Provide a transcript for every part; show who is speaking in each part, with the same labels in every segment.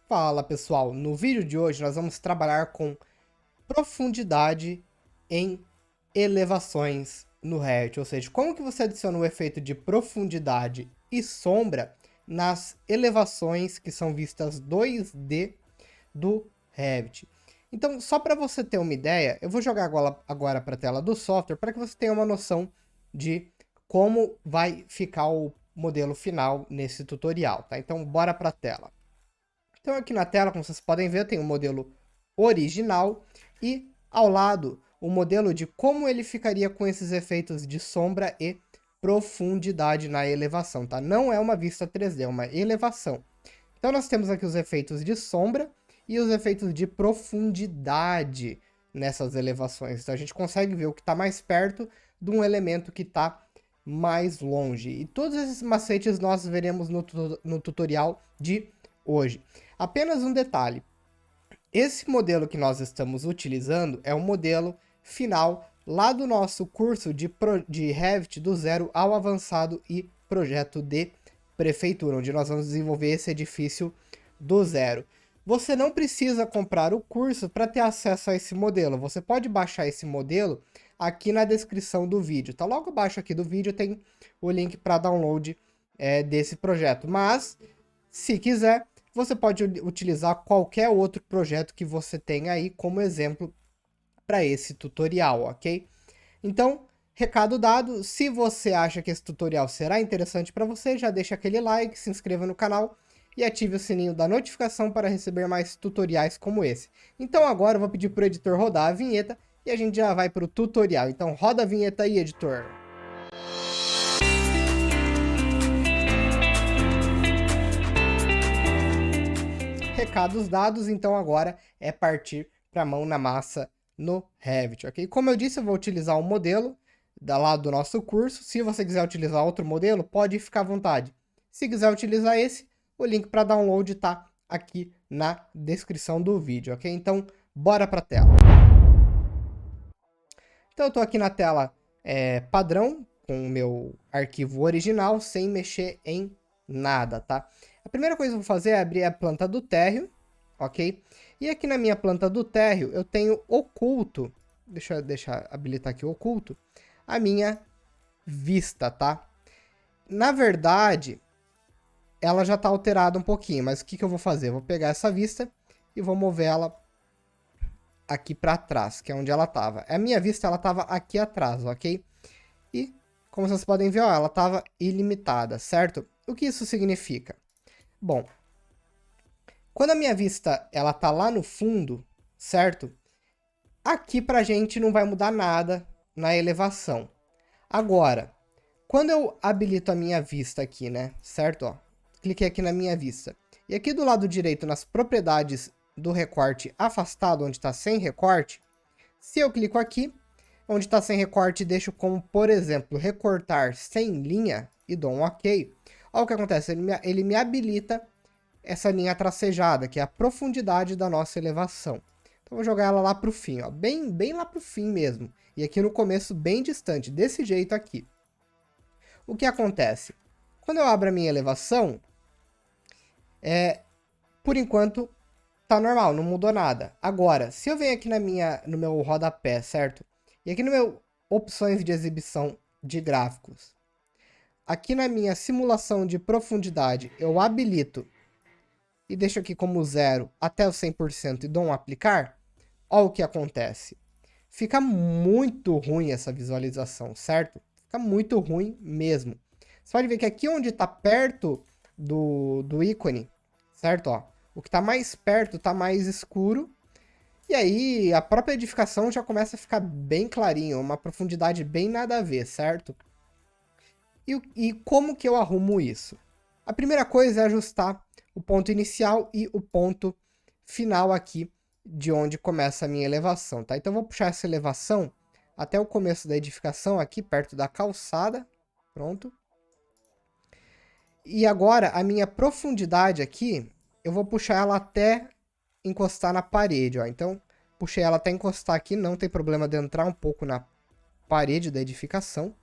Speaker 1: Fala pessoal, no vídeo de hoje nós vamos trabalhar com profundidade em elevações no Revit, ou seja, como que você adiciona o efeito de profundidade e sombra nas elevações que são vistas 2D do Revit. Então, só para você ter uma ideia, eu vou jogar agora para a tela do software para que você tenha uma noção de como vai ficar o modelo final nesse tutorial, tá? Então, bora para a tela. Então aqui na tela, como vocês podem ver, tem o modelo original e ao lado o modelo de como ele ficaria com esses efeitos de sombra e profundidade na elevação, tá? Não é uma vista 3D, é uma elevação. Então nós temos aqui os efeitos de sombra e os efeitos de profundidade nessas elevações. Então a gente consegue ver o que está mais perto de um elemento que está mais longe. E todos esses macetes nós veremos no tutorial de hoje. Apenas um detalhe, esse modelo que nós estamos utilizando é o modelo final lá do nosso curso de Revit do zero ao avançado e projeto de prefeitura, onde nós vamos desenvolver esse edifício do zero. Você não precisa comprar o curso para ter acesso a esse modelo, você pode baixar esse modelo aqui na descrição do vídeo, tá? Logo abaixo aqui do vídeo tem o link para download desse projeto, mas se quiser, você pode utilizar qualquer outro projeto que você tenha aí como exemplo para esse tutorial, ok? Então, recado dado, se você acha que esse tutorial será interessante para você, já deixa aquele like, se inscreva no canal e ative o sininho da notificação para receber mais tutoriais como esse. Então agora eu vou pedir para o editor rodar a vinheta e a gente já vai para o tutorial. Então roda a vinheta aí, editor! Recados dados, então agora é partir para a mão na massa no Revit, ok? Como eu disse, eu vou utilizar um modelo lá do nosso curso. Se você quiser utilizar outro modelo, pode ficar à vontade. Se quiser utilizar esse, o link para download está aqui na descrição do vídeo, ok? Então, bora para a tela. Então, eu estou aqui na tela padrão, com o meu arquivo original, sem mexer em nada, tá? A primeira coisa que eu vou fazer é abrir a planta do térreo, ok? E aqui na minha planta do térreo eu tenho oculto, deixa eu habilitar aqui o oculto, a minha vista, tá? Na verdade, ela já está alterada um pouquinho, mas o que eu vou fazer? Eu vou pegar essa vista e vou mover ela aqui para trás, que é onde ela estava. A minha vista ela estava aqui atrás, ok? E como vocês podem ver, ó, ela estava ilimitada, certo? O que isso significa? Bom, quando a minha vista ela tá lá no fundo, certo? Aqui pra gente não vai mudar nada na elevação. Agora, quando eu habilito a minha vista aqui, né? Certo? Ó, cliquei aqui na minha vista. E aqui do lado direito, nas propriedades do recorte afastado, onde está sem recorte, se eu clico aqui, onde está sem recorte, deixo como, por exemplo, recortar sem linha e dou um OK. Olha o que acontece, ele me habilita essa linha tracejada, que é a profundidade da nossa elevação. Então, vou jogar ela lá para o fim, ó, bem lá para o fim mesmo. E aqui no começo, bem distante, desse jeito aqui. O que acontece? Quando eu abro a minha elevação, por enquanto, tá normal, não mudou nada. Agora, se eu venho aqui no meu rodapé, certo? E aqui no meu opções de exibição de gráficos, aqui na minha simulação de profundidade, eu habilito e deixo aqui como 0 até o 100% e dou um aplicar, olha o que acontece. Fica muito ruim essa visualização, certo? Fica muito ruim mesmo. Você pode ver que aqui onde está perto do ícone, certo? Ó, o que está mais perto está mais escuro. E aí a própria edificação já começa a ficar bem clarinho, uma profundidade bem nada a ver, certo? E como que eu arrumo isso? A primeira coisa é ajustar o ponto inicial e o ponto final aqui de onde começa a minha elevação, tá? Então eu vou puxar essa elevação até o começo da edificação aqui, perto da calçada. Pronto. E agora a minha profundidade aqui, eu vou puxar ela até encostar na parede, ó. Então, puxei ela até encostar aqui, não tem problema de entrar um pouco na parede da edificação.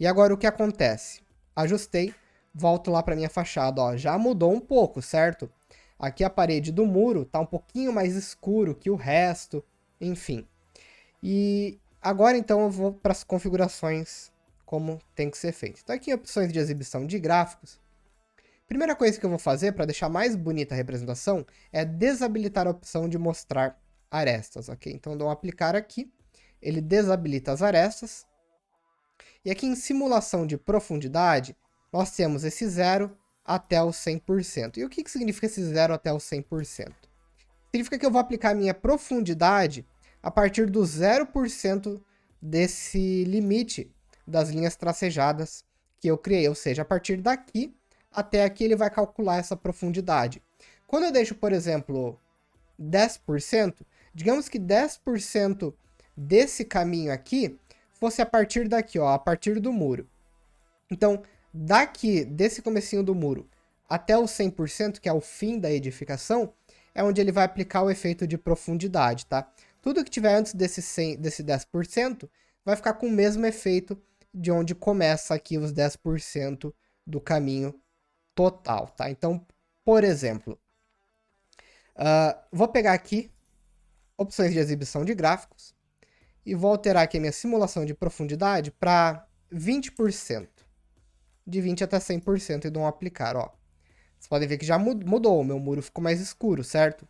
Speaker 1: E agora o que acontece? Ajustei, volto lá para minha fachada, ó, já mudou um pouco, certo? Aqui a parede do muro tá um pouquinho mais escuro que o resto, enfim. E agora então eu vou para as configurações como tem que ser feito. Então aqui em opções de exibição de gráficos, primeira coisa que eu vou fazer para deixar mais bonita a representação é desabilitar a opção de mostrar arestas, ok? Então eu dou um aplicar aqui, ele desabilita as arestas. E aqui em simulação de profundidade, nós temos esse 0 até o 100%. E o que significa esse 0 até o 100%? Significa que eu vou aplicar a minha profundidade a partir do 0% desse limite das linhas tracejadas que eu criei. Ou seja, a partir daqui até aqui ele vai calcular essa profundidade. Quando eu deixo, por exemplo, 10%, digamos que 10% desse caminho aqui fosse a partir daqui, ó, a partir do muro. Então, daqui, desse comecinho do muro, até o 100%, que é o fim da edificação, é onde ele vai aplicar o efeito de profundidade, tá? Tudo que tiver antes desse 10% vai ficar com o mesmo efeito de onde começa aqui os 10% do caminho total, tá? Então, por exemplo, vou pegar aqui opções de exibição de gráficos e vou alterar aqui a minha simulação de profundidade para 20%. De 20 até 100% e dou um aplicar, ó. Vocês podem ver que já mudou, o meu muro ficou mais escuro, certo?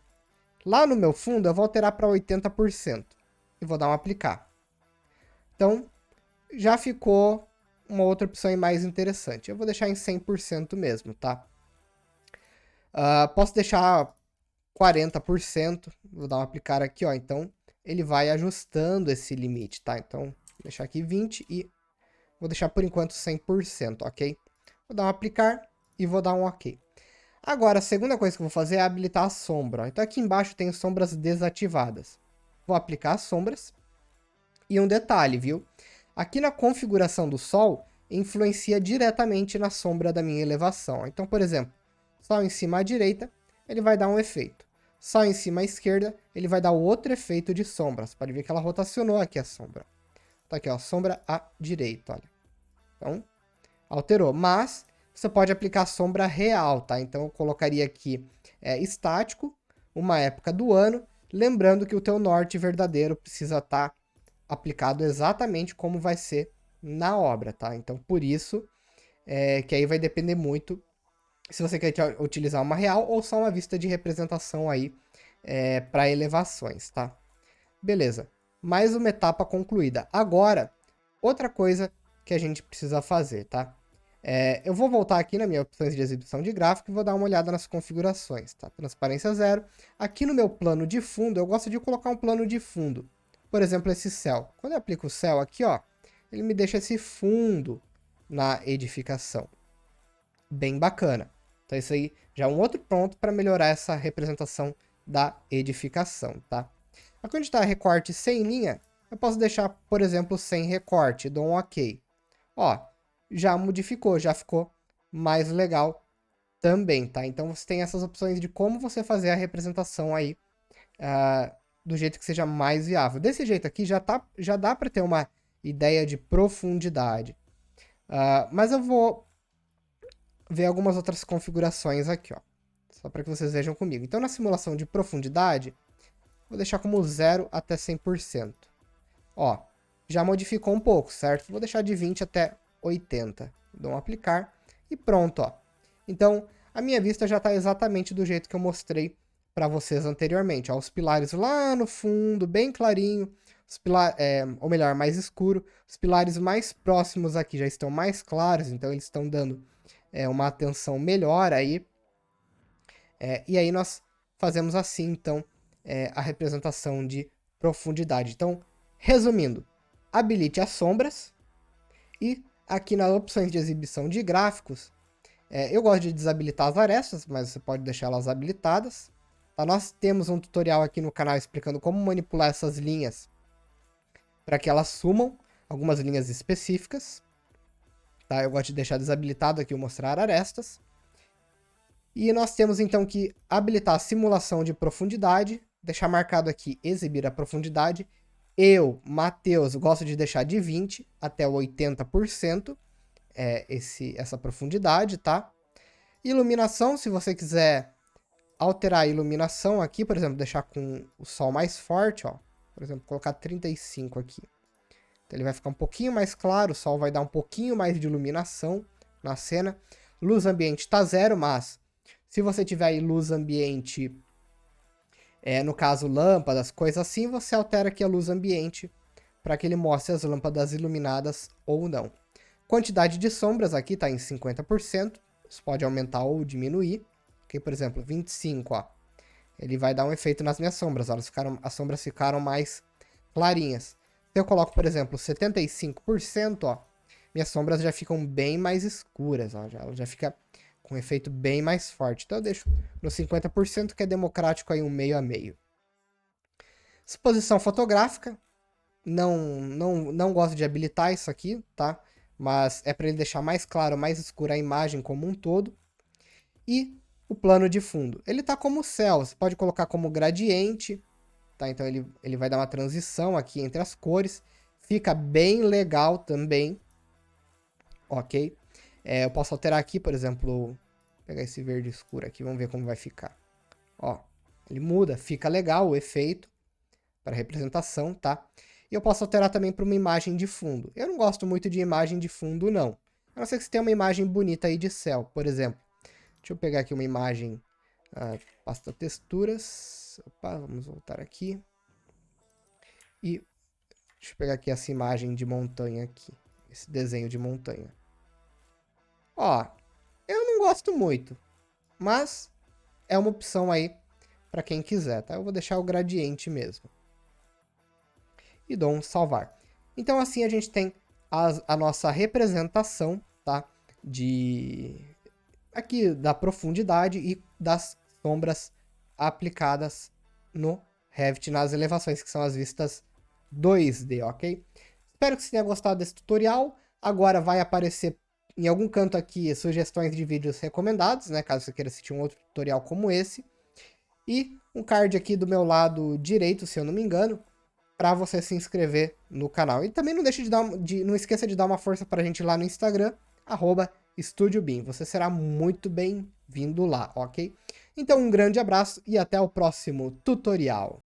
Speaker 1: Lá no meu fundo eu vou alterar para 80% e vou dar um aplicar. Então, já ficou uma outra opção mais interessante. Eu vou deixar em 100% mesmo, tá? Posso deixar 40%, vou dar um aplicar aqui, ó. Então, ele vai ajustando esse limite, tá? Então, vou deixar aqui 20 e vou deixar por enquanto 100%, ok? Vou dar um aplicar e vou dar um ok. Agora, a segunda coisa que eu vou fazer é habilitar a sombra. Então aqui embaixo tem sombras desativadas. Vou aplicar as sombras. E um detalhe, viu? Aqui na configuração do sol, influencia diretamente na sombra da minha elevação. Então, por exemplo, sol em cima à direita, ele vai dar um efeito. Sol em cima à esquerda, ele vai dar outro efeito de sombra. Você pode ver que ela rotacionou aqui a sombra. Tá aqui, ó, sombra à direita, olha. Então, alterou. Mas você pode aplicar sombra real, tá? Então, eu colocaria aqui estático, uma época do ano, lembrando que o teu norte verdadeiro precisa estar aplicado exatamente como vai ser na obra, tá? Então, por isso, que aí vai depender muito se você quer utilizar uma real ou só uma vista de representação aí para elevações, tá? Beleza. Mais uma etapa concluída. Agora, outra coisa que a gente precisa fazer, tá? Eu vou voltar aqui na minha opções de exibição de gráfico e vou dar uma olhada nas configurações, tá? Transparência 0. Aqui no meu plano de fundo, eu gosto de colocar um plano de fundo. Por exemplo, esse céu. Quando eu aplico o céu aqui, ó, ele me deixa esse fundo na edificação. Bem bacana. Então isso aí já é um outro ponto para melhorar essa representação da edificação, tá? Aqui onde está recorte sem linha, eu posso deixar, por exemplo, sem recorte, dou um OK. Ó, já modificou, já ficou mais legal também, tá? Então você tem essas opções de como você fazer a representação aí do jeito que seja mais viável. Desse jeito aqui já dá para ter uma ideia de profundidade. Mas eu vou ver algumas outras configurações aqui, ó. Só para que vocês vejam comigo. Então na simulação de profundidade, vou deixar como 0 até 100%. Ó, já modificou um pouco, certo? Vou deixar de 20 até 80. Dou um aplicar e pronto, ó. Então, a minha vista já está exatamente do jeito que eu mostrei para vocês anteriormente. Ó, os pilares lá no fundo, bem clarinho, ou melhor, mais escuro. Os pilares mais próximos aqui já estão mais claros, então eles estão dando uma atenção melhor aí. E aí nós fazemos assim, então, a representação de profundidade. Então, resumindo, habilite as sombras e aqui nas opções de exibição de gráficos, eu gosto de desabilitar as arestas, mas você pode deixar elas habilitadas. Tá? Nós temos um tutorial aqui no canal explicando como manipular essas linhas para que elas sumam algumas linhas específicas. Tá? Eu gosto de deixar desabilitado aqui o mostrar arestas. E nós temos então que habilitar a simulação de profundidade, deixar marcado aqui exibir a profundidade. Eu, Matheus, gosto de deixar de 20 até 80% essa profundidade, tá? Iluminação, se você quiser alterar a iluminação aqui, por exemplo, deixar com o sol mais forte, ó. Por exemplo, colocar 35 aqui. Então ele vai ficar um pouquinho mais claro, o sol vai dar um pouquinho mais de iluminação na cena. Luz ambiente tá 0, mas se você tiver aí luz ambiente, no caso lâmpadas, coisas assim, você altera aqui a luz ambiente para que ele mostre as lâmpadas iluminadas ou não. Quantidade de sombras aqui está em 50%, você pode aumentar ou diminuir. Aqui, por exemplo, 25, ó. Ele vai dar um efeito nas minhas sombras, ó, as sombras ficaram mais clarinhas. Se eu coloco, por exemplo, 75%, ó, minhas sombras já ficam bem mais escuras, ó, já fica com um efeito bem mais forte. Então eu deixo no 50%, que é democrático aí, um meio a meio. Exposição fotográfica, não gosto de habilitar isso aqui, tá? Mas é para ele deixar mais claro, mais escura a imagem como um todo. E o plano de fundo, ele tá como céu, você pode colocar como gradiente, tá? Então ele vai dar uma transição aqui entre as cores, fica bem legal também, ok? Eu posso alterar aqui, por exemplo, vou pegar esse verde escuro aqui, vamos ver como vai ficar. Ó, ele muda, fica legal o efeito para representação, tá? E eu posso alterar também para uma imagem de fundo. Eu não gosto muito de imagem de fundo, não. A não ser que você tenha uma imagem bonita aí de céu, por exemplo. Deixa eu pegar aqui uma imagem, pasta texturas. Opa, vamos voltar aqui. E deixa eu pegar aqui essa imagem de montanha aqui. Esse desenho de montanha. Ó, eu não gosto muito, mas é uma opção aí para quem quiser, tá? Eu vou deixar o gradiente mesmo. E dou um salvar. Então assim a gente tem a nossa representação, tá? Aqui da profundidade e das sombras aplicadas no Revit nas elevações, que são as vistas 2D, ok? Espero que você tenha gostado desse tutorial. Agora vai aparecer em algum canto aqui sugestões de vídeos recomendados, né? Caso você queira assistir um outro tutorial como esse. E um card aqui do meu lado direito, se eu não me engano, para você se inscrever no canal. E também não deixe não esqueça de dar uma força pra gente lá no Instagram, @EstúdioBIM. Você será muito bem-vindo lá, ok? Então um grande abraço e até o próximo tutorial.